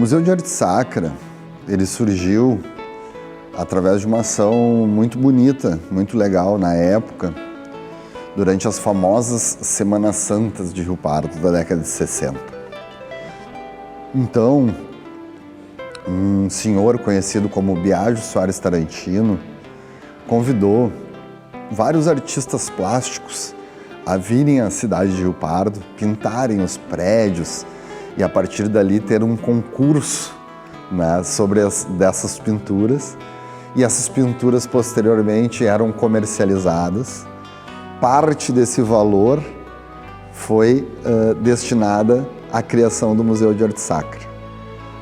Museu de Arte Sacra, ele surgiu através de uma ação muito bonita, muito legal na época, durante as famosas Semanas Santas de Rio Pardo, da década de 60. Então, um senhor conhecido como Biagio Soares Tarantino convidou vários artistas plásticos a virem à cidade de Rio Pardo, pintarem os prédios e a partir dali ter um concurso, né, sobre dessas pinturas. E essas pinturas posteriormente eram comercializadas. Parte desse valor foi destinada à criação do Museu de Arte Sacra.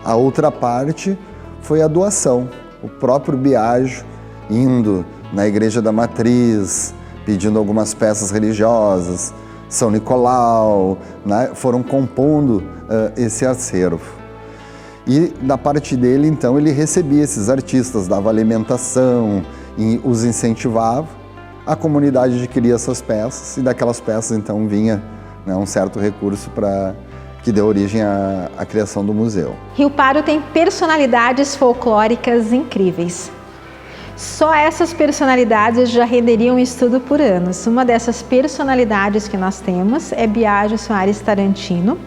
A outra parte foi a doação. O próprio Biagio indo na Igreja da Matriz, pedindo algumas peças religiosas, São Nicolau, né, foram compondo esse acervo. E da parte dele, então, ele recebia esses artistas, dava alimentação e os incentivava. A comunidade adquiria essas peças e daquelas peças, então, vinha, né, um certo recurso que deu origem à criação do museu. Rio Pardo tem personalidades folclóricas incríveis. Só essas personalidades já renderiam um estudo por anos. Uma dessas personalidades que nós temos é Biagio Soares Tarantino.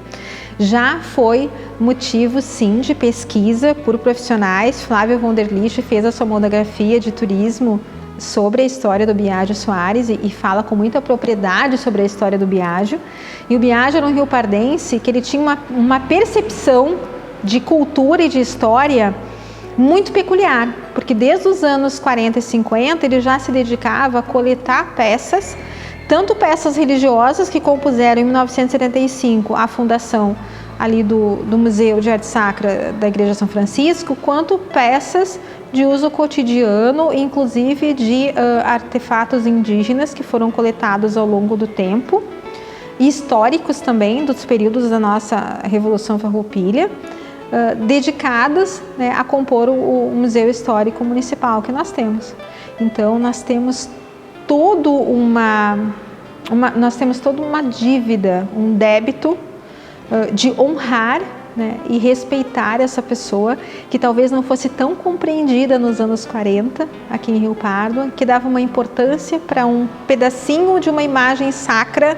Já foi motivo, sim, de pesquisa por profissionais. Flávio Wunderlich fez a sua monografia de turismo sobre a história do Biagio Soares e fala com muita propriedade sobre a história do Biagio. E o Biagio era um riopardense que ele tinha uma percepção de cultura e de história muito peculiar, porque desde os anos 40 e 50 ele já se dedicava a coletar peças, tanto peças religiosas que compuseram em 1975 a fundação ali do Museu de Arte Sacra da Igreja São Francisco, quanto peças de uso cotidiano, inclusive de artefatos indígenas que foram coletados ao longo do tempo, e históricos também dos períodos da nossa Revolução Farroupilha, dedicadas, né, a compor o Museu Histórico Municipal que nós temos. Então nós temos toda uma dívida, um débito de honrar, né, e respeitar essa pessoa que talvez não fosse tão compreendida nos anos 40 aqui em Rio Pardo, que dava uma importância para um pedacinho de uma imagem sacra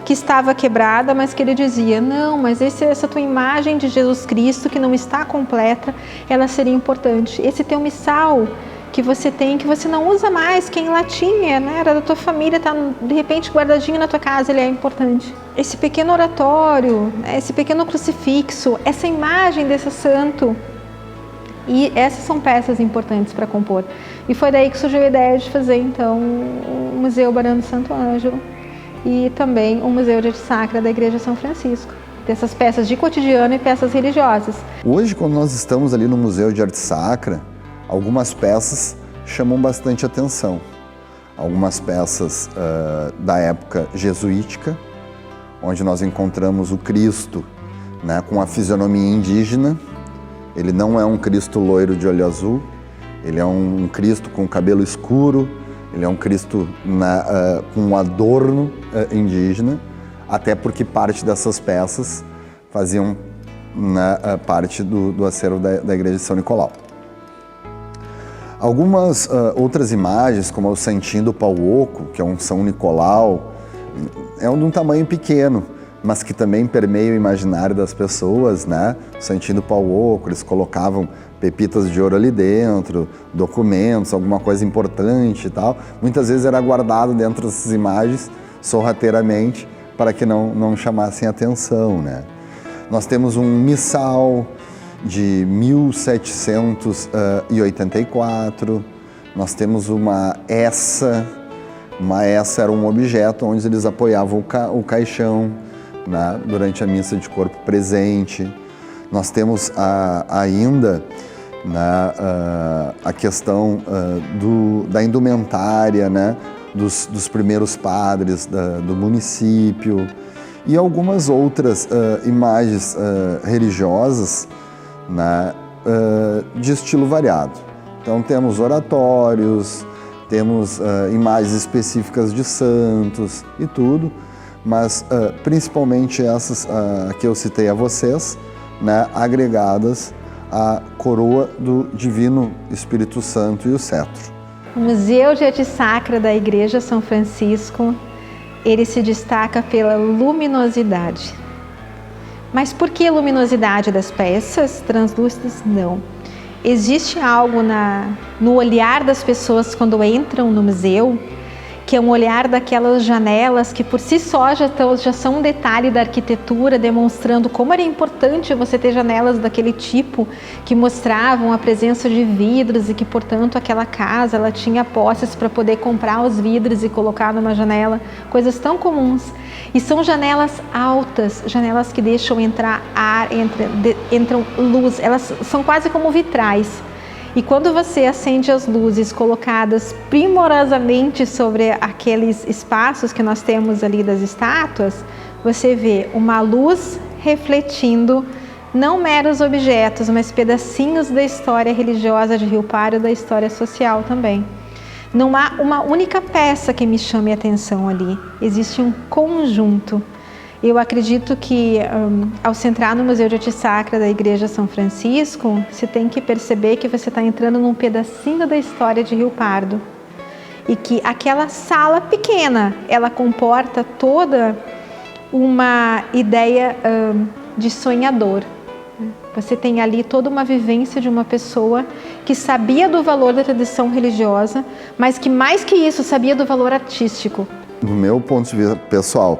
que estava quebrada, mas que ele dizia, não, mas essa tua imagem de Jesus Cristo que não está completa, ela seria importante. Esse teu missal que você tem, que você não usa mais, que é em latinha, né, era da tua família, está de repente guardadinho na tua casa, ele é importante. Esse pequeno oratório, esse pequeno crucifixo, essa imagem desse santo, e essas são peças importantes para compor. E foi daí que surgiu a ideia de fazer, então, o Museu Barão do Santo Ângelo e também o Museu de Arte Sacra da Igreja São Francisco, dessas peças de cotidiano e peças religiosas. Hoje, quando nós estamos ali no Museu de Arte Sacra, algumas peças chamam bastante atenção. Algumas peças da época jesuítica, onde nós encontramos o Cristo, né, com a fisionomia indígena. Ele não é um Cristo loiro de olho azul, ele é um Cristo com cabelo escuro, ele é um Cristo com um adorno indígena, até porque parte dessas peças faziam parte do acervo da Igreja de São Nicolau. Algumas outras imagens, como o Santinho do Pau Oco, que é um São Nicolau, é de um tamanho pequeno, mas que também permeia o imaginário das pessoas, né? O Santinho do Pau Oco, eles colocavam pepitas de ouro ali dentro, documentos, alguma coisa importante e tal. Muitas vezes era guardado dentro dessas imagens, sorrateiramente, para que não chamassem atenção, né? Nós temos um missal de 1784, nós temos uma essa. Uma essa era um objeto onde eles apoiavam o caixão, né, durante a missa de corpo presente. Nós temos ainda, né, a questão da indumentária, né, dos primeiros padres do município e algumas outras imagens religiosas, né, de estilo variado. Então temos oratórios, temos imagens específicas de santos e tudo, mas principalmente essas que eu citei a vocês, né, agregadas a coroa do Divino Espírito Santo e o cetro. O Museu de Arte Sacra da Igreja São Francisco, ele se destaca pela luminosidade. Mas por que luminosidade das peças translúcidas? Não. Existe algo no olhar das pessoas quando entram no museu, que é um olhar daquelas janelas que por si só já são um detalhe da arquitetura, demonstrando como era importante você ter janelas daquele tipo, que mostravam a presença de vidros e que, portanto, aquela casa ela tinha posses para poder comprar os vidros e colocar numa janela, coisas tão comuns. E são janelas altas, janelas que deixam entrar ar, entram luz, elas são quase como vitrais. E quando você acende as luzes colocadas primorosamente sobre aqueles espaços que nós temos ali das estátuas, você vê uma luz refletindo não meros objetos, mas pedacinhos da história religiosa de Rio Pardo, da história social também. Não há uma única peça que me chame a atenção ali, existe um conjunto. Eu acredito que ao se entrar no Museu de Arte Sacra da Igreja São Francisco, você tem que perceber que você está entrando num pedacinho da história de Rio Pardo. E que aquela sala pequena, ela comporta toda uma ideia de sonhador. Você tem ali toda uma vivência de uma pessoa que sabia do valor da tradição religiosa, mas que mais que isso, sabia do valor artístico. No meu ponto de vista pessoal,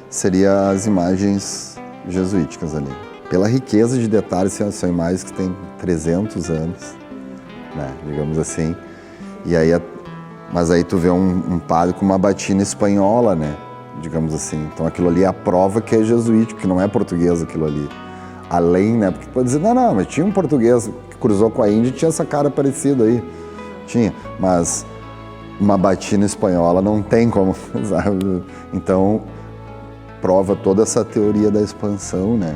seria as imagens jesuíticas ali. Pela riqueza de detalhes, são imagens que têm 300 anos, né, digamos assim. E aí, mas aí tu vê um padre com uma batina espanhola, né, digamos assim. Então aquilo ali é a prova que é jesuítico, que não é português aquilo ali. Além, né, porque pode dizer, não, mas tinha um português que cruzou com a Índia e tinha essa cara parecida aí. Tinha, mas uma batina espanhola não tem como, sabe? Então, prova toda essa teoria da expansão, né?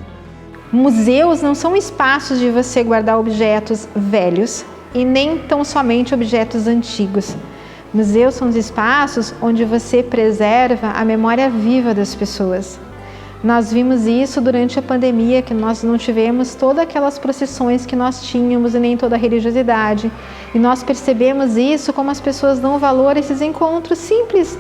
Museus não são espaços de você guardar objetos velhos e nem tão somente objetos antigos. Museus são os espaços onde você preserva a memória viva das pessoas. Nós vimos isso durante a pandemia, que nós não tivemos todas aquelas procissões que nós tínhamos e nem toda a religiosidade. E nós percebemos isso como as pessoas dão valor a esses encontros simples,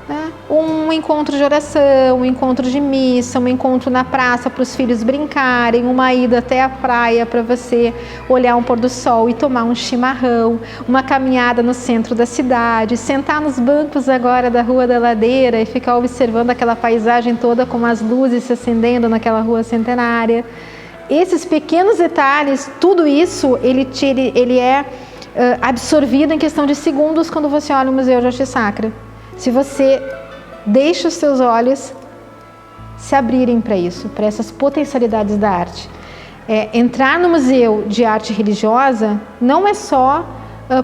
né? Um encontro de oração, um encontro de missa, um encontro na praça para os filhos brincarem, uma ida até a praia para você olhar um pôr do sol e tomar um chimarrão, uma caminhada no centro da cidade, sentar nos bancos agora da Rua da Ladeira e ficar observando aquela paisagem toda com as luzes se acendendo naquela rua centenária. Esses pequenos detalhes, tudo isso, ele é absorvido em questão de segundos quando você olha o Museu de Arte Sacra. Se você deixa os seus olhos se abrirem para isso, para essas potencialidades da arte. Entrar no Museu de Arte Religiosa não é só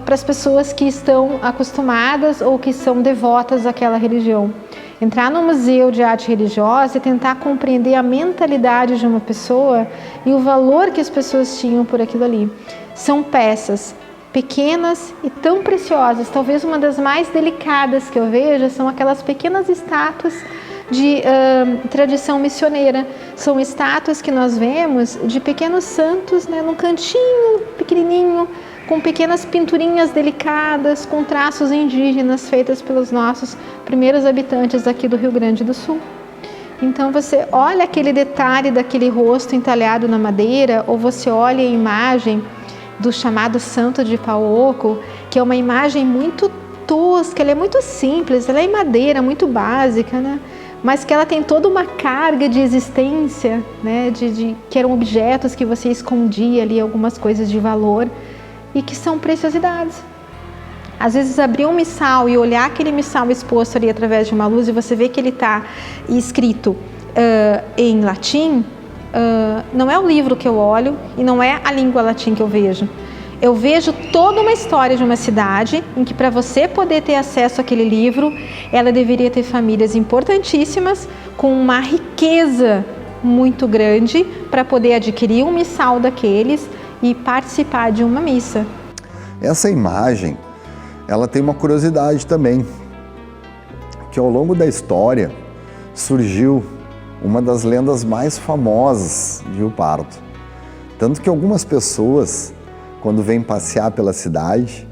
para as pessoas que estão acostumadas ou que são devotas àquela religião. Entrar no Museu de Arte Religiosa é tentar compreender a mentalidade de uma pessoa e o valor que as pessoas tinham por aquilo ali. São peças pequenas e tão preciosas. Talvez uma das mais delicadas que eu vejo são aquelas pequenas estátuas de tradição missioneira. São estátuas que nós vemos de pequenos santos, né, num cantinho pequenininho, com pequenas pinturinhas delicadas, com traços indígenas feitas pelos nossos primeiros habitantes aqui do Rio Grande do Sul. Então você olha aquele detalhe daquele rosto entalhado na madeira, ou você olha a imagem do chamado Santo de Pauoco, que é uma imagem muito tosca, ela é muito simples, ela é em madeira, muito básica, né? Mas que ela tem toda uma carga de existência, né? Que eram objetos que você escondia ali, algumas coisas de valor, e que são preciosidades. Às vezes abrir um missal e olhar aquele missal exposto ali através de uma luz e você vê que ele está escrito em latim, não é o livro que eu olho e não é a língua latim que eu vejo. Eu vejo toda uma história de uma cidade em que, para você poder ter acesso àquele livro, ela deveria ter famílias importantíssimas com uma riqueza muito grande para poder adquirir um missal daqueles e participar de uma missa. Essa imagem, ela tem uma curiosidade também, que ao longo da história surgiu uma das lendas mais famosas de Rio Pardo, Tanto que algumas pessoas, quando vêm passear pela cidade,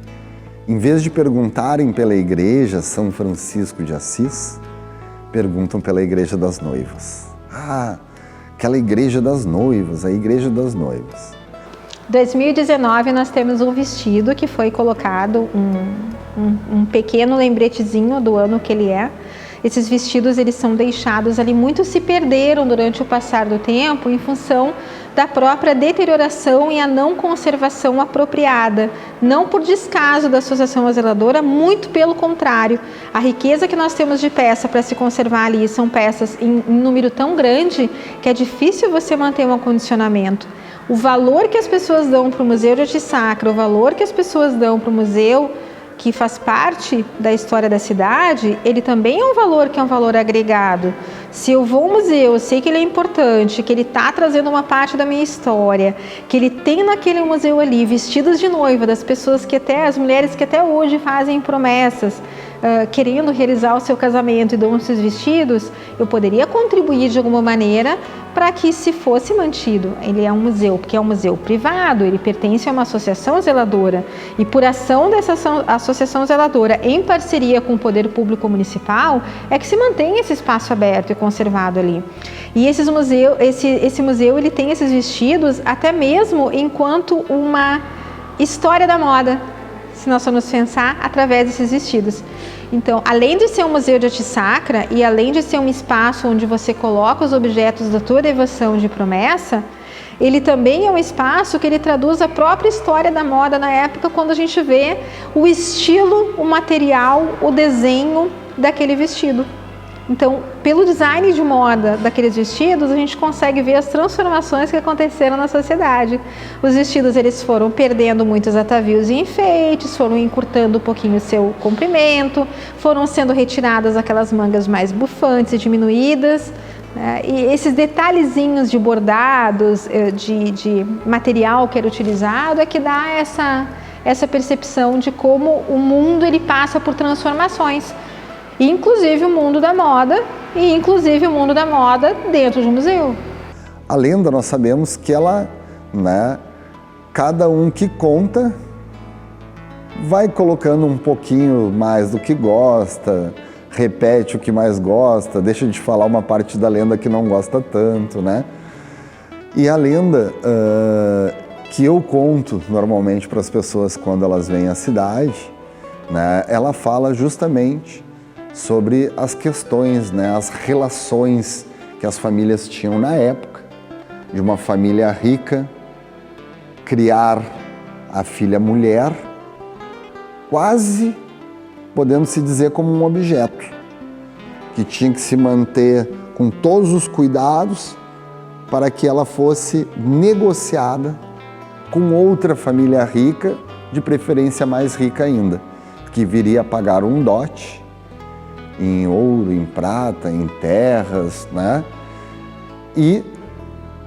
em vez de perguntarem pela igreja São Francisco de Assis, perguntam pela igreja das noivas. Ah, aquela igreja das noivas, a igreja das noivas. 2019 nós temos um vestido que foi colocado, um pequeno lembretezinho do ano que ele é. Esses vestidos, eles são deixados ali, muitos se perderam durante o passar do tempo em função da própria deterioração e a não conservação apropriada, não por descaso da Associação Zeladora, muito pelo contrário. A riqueza que nós temos de peça para se conservar ali são peças em número tão grande que é difícil você manter um acondicionamento. O valor que as pessoas dão para o Museu de Arte Sacra, o valor que as pessoas dão para o museu que faz parte da história da cidade, ele também é um valor que é um valor agregado. Se eu vou ao museu, eu sei que ele é importante, que ele está trazendo uma parte da minha história, que ele tem naquele museu ali vestidos de noiva das pessoas que até, as mulheres que até hoje fazem promessas, querendo realizar o seu casamento e dão esses vestidos, eu poderia contribuir de alguma maneira para que se fosse mantido. Ele é um museu, porque é um museu privado, ele pertence a uma associação zeladora e por ação dessa associação zeladora em parceria com o poder público municipal é que se mantém esse espaço aberto e conservado ali. E esse museu ele tem esses vestidos até mesmo enquanto uma história da moda, se nós formos pensar, através desses vestidos. Então, além de ser um museu de arte sacra e além de ser um espaço onde você coloca os objetos da tua devoção de promessa, ele também é um espaço que ele traduz a própria história da moda na época, quando a gente vê o estilo, o material, o desenho daquele vestido. Então, pelo design de moda daqueles vestidos, a gente consegue ver as transformações que aconteceram na sociedade. Os vestidos, eles foram perdendo muitos atavios e enfeites, foram encurtando um pouquinho o seu comprimento, foram sendo retiradas aquelas mangas mais bufantes e diminuídas, né? E esses detalhezinhos de bordados, de material que era utilizado, é que dá essa percepção de como o mundo ele passa por transformações. Inclusive o mundo da moda e inclusive o mundo da moda dentro de um museu. A lenda, nós sabemos que ela, né, cada um que conta vai colocando um pouquinho mais do que gosta, repete o que mais gosta, deixa de falar uma parte da lenda que não gosta tanto, né? E a lenda que eu conto normalmente para as pessoas quando elas vêm à cidade, né, ela fala justamente sobre as questões, né, as relações que as famílias tinham na época, de uma família rica criar a filha mulher, quase podendo se dizer como um objeto, que tinha que se manter com todos os cuidados para que ela fosse negociada com outra família rica, de preferência mais rica ainda, que viria a pagar um dote em ouro, em prata, em terras, né? E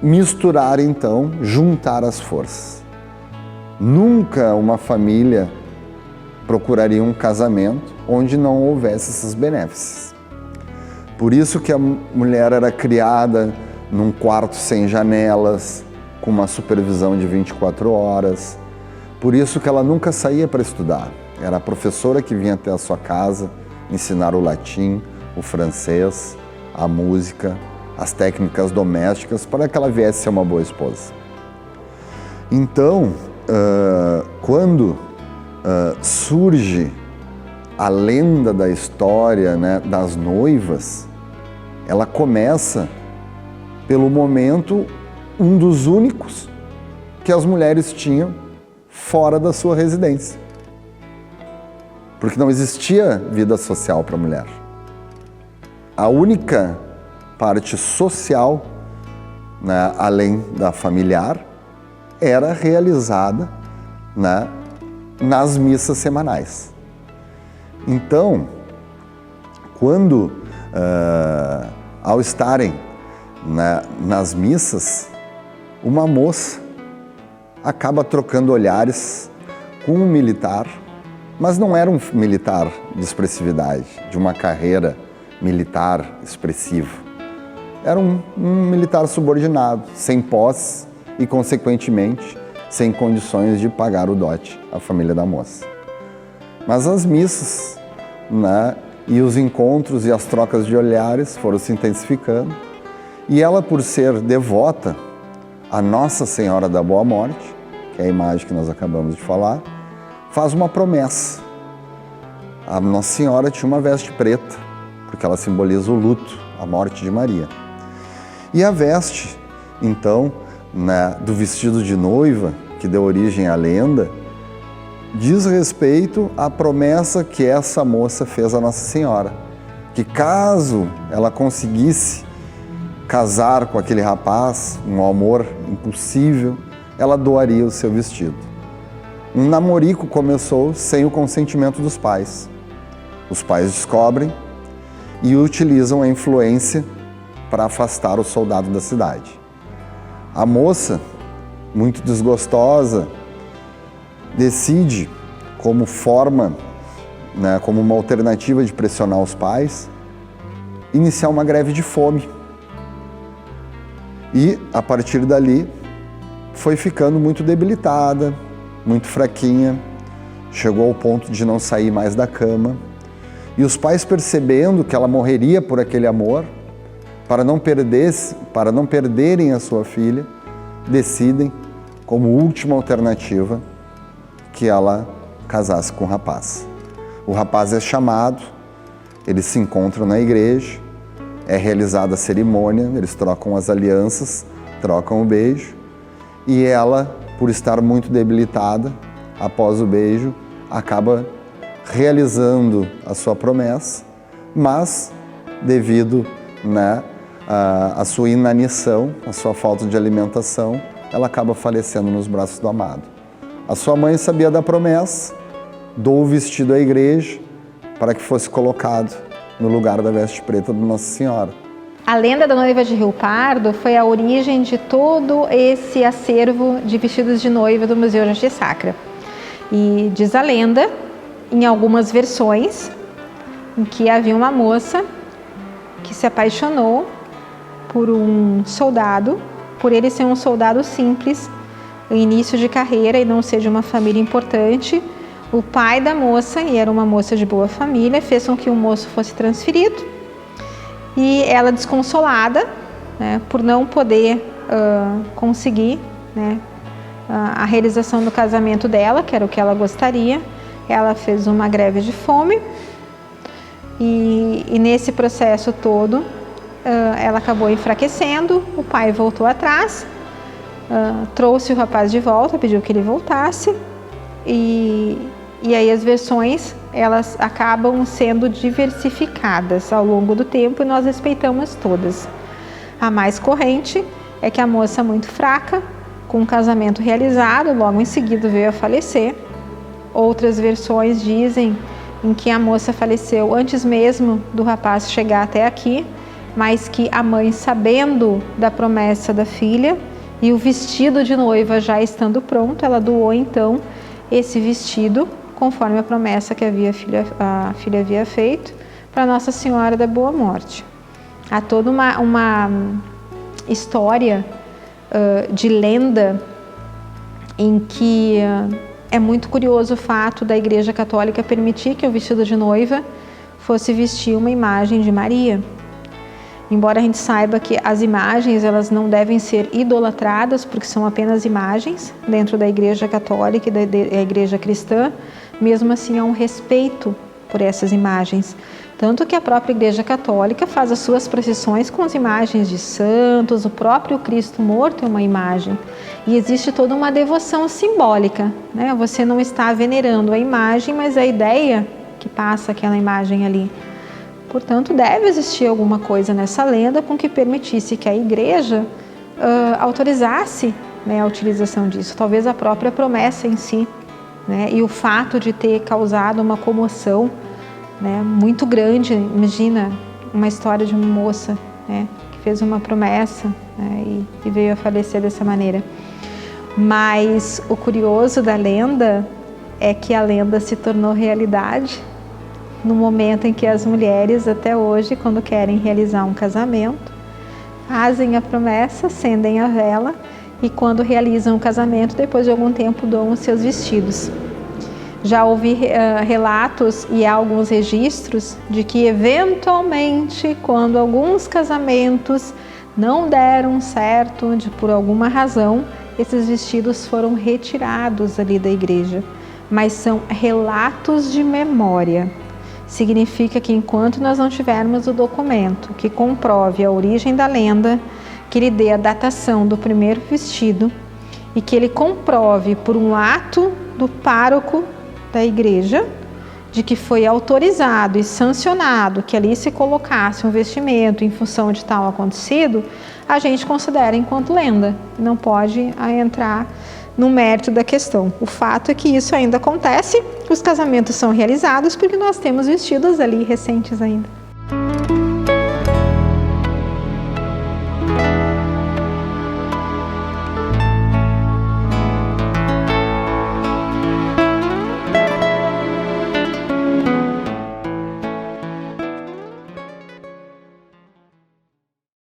misturar então, juntar as forças. Nunca uma família procuraria um casamento onde não houvesse esses benefícios. Por isso que a mulher era criada num quarto sem janelas, com uma supervisão de 24 horas. Por isso que ela nunca saía para estudar. Era a professora que vinha até a sua casa ensinar o latim, o francês, a música, as técnicas domésticas para que ela viesse ser uma boa esposa. Então, quando surge a lenda da história, né, das noivas, ela começa pelo momento, um dos únicos que as mulheres tinham fora da sua residência. Porque não existia vida social para a mulher. A única parte social, né, além da familiar, era realizada, né, nas missas semanais. Então, quando, ao estarem, né, nas missas, uma moça acaba trocando olhares com um militar, mas não era um militar de expressividade, de uma carreira militar expressiva. Era um militar subordinado, sem posse e, consequentemente, sem condições de pagar o dote à família da moça. Mas as missas, né, e os encontros e as trocas de olhares foram se intensificando, e ela, por ser devota a Nossa Senhora da Boa Morte, que é a imagem que nós acabamos de falar, faz uma promessa. A Nossa Senhora tinha uma veste preta, porque ela simboliza o luto, a morte de Maria. E a veste, então, né, do vestido de noiva, que deu origem à lenda, diz respeito à promessa que essa moça fez à Nossa Senhora, que caso ela conseguisse casar com aquele rapaz, um amor impossível, ela doaria o seu vestido. Um namorico começou sem o consentimento dos pais. Os pais descobrem e utilizam a influência para afastar o soldado da cidade. A moça, muito desgostosa, decide, como forma, né, como uma alternativa de pressionar os pais, iniciar uma greve de fome. E, a partir dali, foi ficando muito debilitada, muito fraquinha, chegou ao ponto de não sair mais da cama. E os pais, percebendo que ela morreria por aquele amor, para não perderem a sua filha, decidem, como última alternativa, que ela casasse com o rapaz. O rapaz é chamado, eles se encontram na igreja, é realizada a cerimônia, eles trocam as alianças, trocam o beijo, e ela, por estar muito debilitada, após o beijo, acaba realizando a sua promessa, mas devido, né, a sua inanição, a sua falta de alimentação, ela acaba falecendo nos braços do amado. A sua mãe sabia da promessa, doou o vestido à igreja para que fosse colocado no lugar da veste preta de Nossa Senhora. A lenda da noiva de Rio Pardo foi a origem de todo esse acervo de vestidos de noiva do Museu de Arte Sacra. E diz a lenda, em algumas versões, em que havia uma moça que se apaixonou por um soldado, por ele ser um soldado simples, no início de carreira e não ser de uma família importante. O pai da moça, e era uma moça de boa família, fez com que o moço fosse transferido, e ela, desconsolada, né, por não poder conseguir, né, a realização do casamento dela, que era o que ela gostaria, ela fez uma greve de fome, e nesse processo todo ela acabou enfraquecendo. O pai voltou atrás, trouxe o rapaz de volta, pediu que ele voltasse, e aí as versões, elas acabam sendo diversificadas ao longo do tempo, e nós respeitamos todas. A mais corrente é que a moça, muito fraca, com um casamento realizado, logo em seguida veio a falecer. Outras versões dizem em que a moça faleceu antes mesmo do rapaz chegar até aqui, mas que a mãe, sabendo da promessa da filha e o vestido de noiva já estando pronto, ela doou então esse vestido, conforme a promessa que a filha havia feito, para Nossa Senhora da Boa Morte. Há toda uma história de lenda em que é muito curioso o fato da Igreja Católica permitir que o vestido de noiva fosse vestir uma imagem de Maria. Embora a gente saiba que as imagens, elas não devem ser idolatradas, porque são apenas imagens dentro da Igreja Católica e da Igreja Cristã, mesmo assim há um respeito por essas imagens. Tanto que a própria Igreja Católica faz as suas procissões com as imagens de santos, o próprio Cristo morto é uma imagem. E existe toda uma devoção simbólica, né? Você não está venerando a imagem, mas a ideia que passa aquela imagem ali. Portanto, deve existir alguma coisa nessa lenda com que permitisse que a Igreja autorizasse, né, a utilização disso. Talvez a própria promessa em si, né, e o fato de ter causado uma comoção, né, muito grande. Imagina uma história de uma moça, né, que fez uma promessa, né, e veio a falecer dessa maneira. Mas o curioso da lenda é que a lenda se tornou realidade no momento em que as mulheres, até hoje, quando querem realizar um casamento, fazem a promessa, acendem a vela e quando realizam o casamento, depois de algum tempo doam os seus vestidos. Já ouvi relatos e há alguns registros de que eventualmente, quando alguns casamentos não deram certo, por alguma razão, esses vestidos foram retirados ali da igreja. Mas são relatos de memória. Significa que enquanto nós não tivermos o documento que comprove a origem da lenda, que lhe dê a datação do primeiro vestido e que ele comprove por um ato do pároco da igreja, de que foi autorizado e sancionado que ali se colocasse um vestimento em função de tal acontecido, a gente considera enquanto lenda, não pode entrar no mérito da questão. O fato é que isso ainda acontece, os casamentos são realizados porque nós temos vestidos ali recentes ainda.